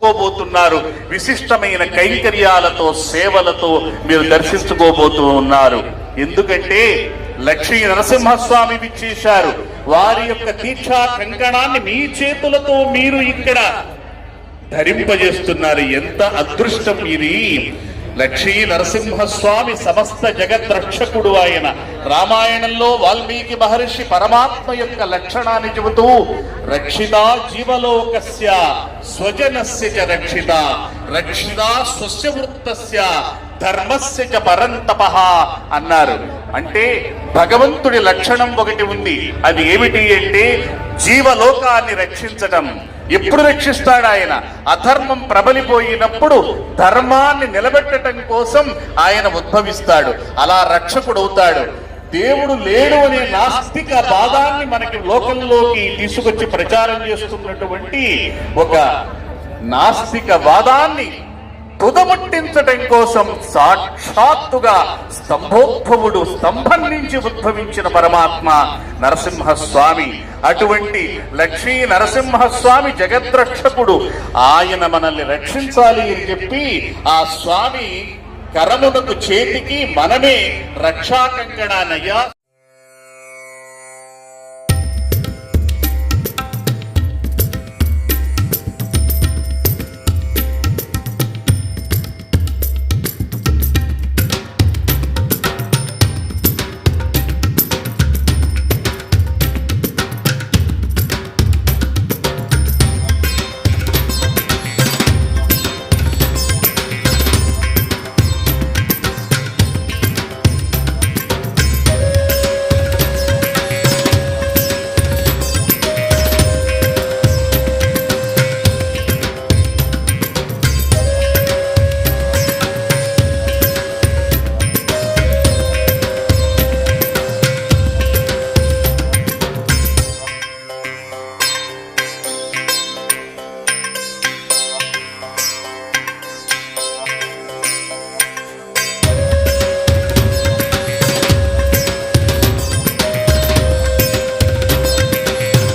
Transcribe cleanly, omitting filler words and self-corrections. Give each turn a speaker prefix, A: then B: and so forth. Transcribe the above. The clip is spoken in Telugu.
A: దర్శించుకోబోతున్నారు. విశిష్టమైన కైంకర్యాలతో సేవలతో మీరు దర్శించుకోబోతూ ఉన్నారు. ఎందుకంటే లక్ష్మీ నరసింహస్వామి విచ్చేశారు. వారి యొక్క దీక్షా కంకణాన్ని మీ చేతులతో మీరు ఇక్కడ ధరింపజేస్తున్నారు. ఎంత అదృష్టం ఇది! లక్ష్మీ నరసింహస్వామి సమస్త జగద్రక్షకుడు. ఆయన రామాయణంలో వాల్మీకి మహర్షి పరమాత్మ యొక్క లక్షణాన్ని చెబుతూ రక్షిత జీవలోకస్య స్వజనస్య చ రక్షిత రక్షిత స్వస్య వృత్తస్య ధర్మస్య చ పరంతపః అన్నారు. అంటే భగవంతుడి లక్షణం ఒకటి ఉంది. అది ఏమిటి అంటే జీవలోకాన్ని రక్షించటం. ఎప్పుడు రక్షిస్తాడు ఆయన? అధర్మం ప్రబలిపోయినప్పుడు ధర్మాన్ని నిలబెట్టడం కోసం ఆయన ఉద్భవిస్తాడు. అలా రక్షకుడవుతాడు. దేవుడు లేడు అనే నాస్తిక వాదాన్ని మనకి లోకంలోకి తీసుకొచ్చి ప్రచారం చేస్తున్నటువంటి ఒక నాస్తిక వాదాన్ని తుదముట్టించటం కోసం సాక్షాత్తుగా స్తంభోద్భవుడు, స్తంభం నుంచి ఉద్భవించిన పరమాత్మ నరసింహస్వామి. అటువంటి లక్ష్మీ నరసింహస్వామి జగద్రక్షకుడు. ఆయన మనల్ని రక్షించాలి అని చెప్పి ఆ స్వామి కరమునకు చేతికి మనమే రక్షా కంకణాన్నయ్యా